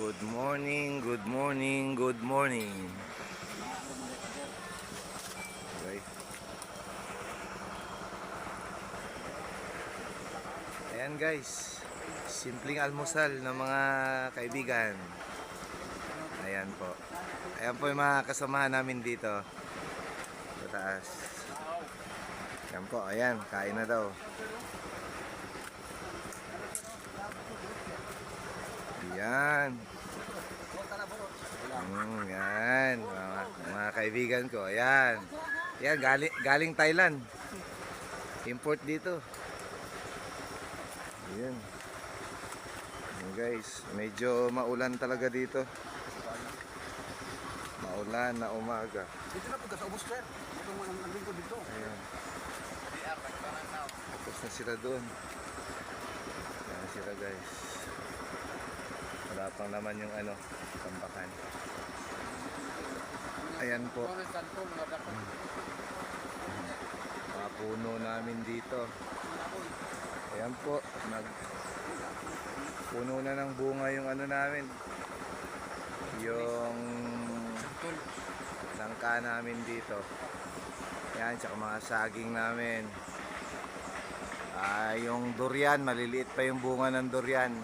Good morning, good morning, good morning. Okay. Ayan guys, simpleng almusal ng mga kaibigan. Ayan po. Ayan po yung mga kasamahan namin dito sa taas. Ayan po, ayan, kain na daw. Ayan. Yan, mga kaibigan ko. Ayan. Ayan, galing Thailand. Import dito. Ayan. Ayan guys, medyo maulan talaga dito. Maulan na umaga. Dito na po sa ubos sir. Ito mo ang lingkod dito. Ayan. Tapos na sila doon. Ayan sila guys. Wala pang naman yung tambakan. Ayan po. Mga puno namin dito. Ayan po. Puno na ng bunga yung namin. Yung langka namin dito. Ayan, tsaka mga saging namin. Yung durian, maliliit pa yung bunga ng durian.